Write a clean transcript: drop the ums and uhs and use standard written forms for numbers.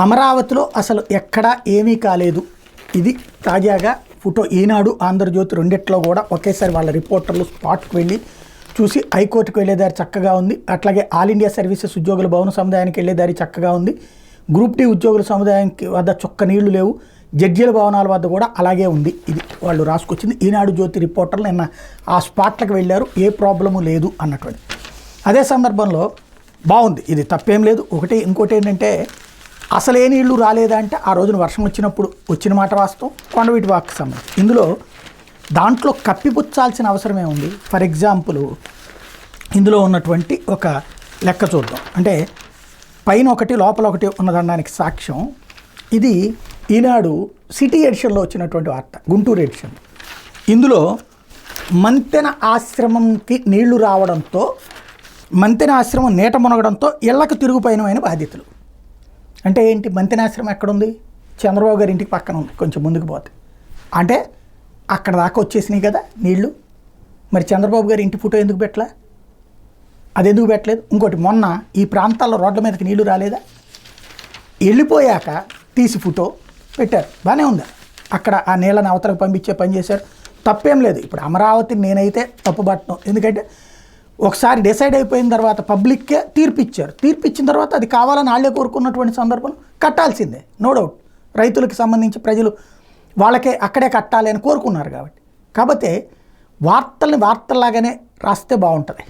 అమరావతిలో అసలు ఎక్కడా ఏమీ కాలేదు. ఇది తాజాగా ఫోటో. ఈనాడు, ఆంధ్రజ్యోతి రెండిట్లో కూడా ఒకేసారి వాళ్ళ రిపోర్టర్లు స్పాట్కి వెళ్ళి చూసి హైకోర్టుకు వెళ్ళేదారి చక్కగా ఉంది, అట్లాగే ఆల్ ఇండియా సర్వీసెస్ ఉద్యోగుల భవన సముదాయానికి వెళ్ళేదారి చక్కగా ఉంది, గ్రూప్ డి ఉద్యోగుల సముదాయానికి వద్ద చొక్క నీళ్లు లేవు, జడ్జీల భవనాల వద్ద కూడా అలాగే ఉంది. ఇది వాళ్ళు రాసుకొచ్చింది. ఈనాడు జ్యోతి రిపోర్టర్లు నిన్న ఆ స్పాట్లకు వెళ్ళారు, ఏ ప్రాబ్లము లేదు అన్నటువంటి. అదే సందర్భంలో బాగుంది, ఇది తప్పేం లేదు. ఇంకోటి ఏంటంటే అసలే నీళ్లు రాలేదా అంటే ఆ రోజున వర్షం వచ్చినప్పుడు వచ్చిన మాట వాస్తవం. కొండవీటి వాక్కి సంబంధించి ఇందులో దాంట్లో కప్పిపుచ్చాల్సిన అవసరమే ఉంది. ఫర్ ఎగ్జాంపుల్ ఇందులో ఉన్నటువంటి ఒక లెక్క చూద్దాం. అంటే పైన ఒకటి లోపల ఒకటి ఉన్నదనడానికి సాక్ష్యం ఇది. ఈనాడు సిటీ ఎడిషన్లో వచ్చినటువంటి వార్త, గుంటూరు ఎడిషన్. ఇందులో మంతెన ఆశ్రమంకి నీళ్లు రావడంతో, మంతెన ఆశ్రమం నీట మునగడంతో ఇళ్లకు తిరుగుపయనమైన బాధితులు. అంటే ఏంటి? మంతెనాశ్రమం ఎక్కడుంది? చంద్రబాబు గారి ఇంటికి పక్కన ఉంది, కొంచెం ముందుకు పోతే. అంటే అక్కడ దాకా వచ్చేసినాయి కదా నీళ్లు. మరి చంద్రబాబు గారి ఇంటి ఫోటో ఎందుకు పెట్టలే? అది ఎందుకు పెట్టలేదు? ఇంకోటి, మొన్న ఈ ప్రాంతాల్లో రోడ్ల మీదకి నీళ్లు రాలేదా? వెళ్ళిపోయాక తీసి ఫోటో పెట్టారు, బాగానే ఉందా? అక్కడ ఆ నీళ్ళని అవతలకు పంపించే పని చేశారు, తప్పేం లేదు. ఇప్పుడు అమరావతి నేనైతే తప్పుపట్టను, ఎందుకంటే ఒకసారి డిసైడ్ అయిపోయిన తర్వాత పబ్లిక్కే తీర్పిచ్చారు. తీర్పిచ్చిన తర్వాత అది కావాలని వాళ్ళే కోరుకున్నటువంటి సందర్భంలో కట్టాల్సిందే, నో డౌట్. రైతులకు సంబంధించి ప్రజలు వాళ్ళకే అక్కడే కట్టాలి అని కోరుకున్నారు కాబట్టి వార్తల్ని వార్తల్లాగానే రాస్తే బాగుంటుంది.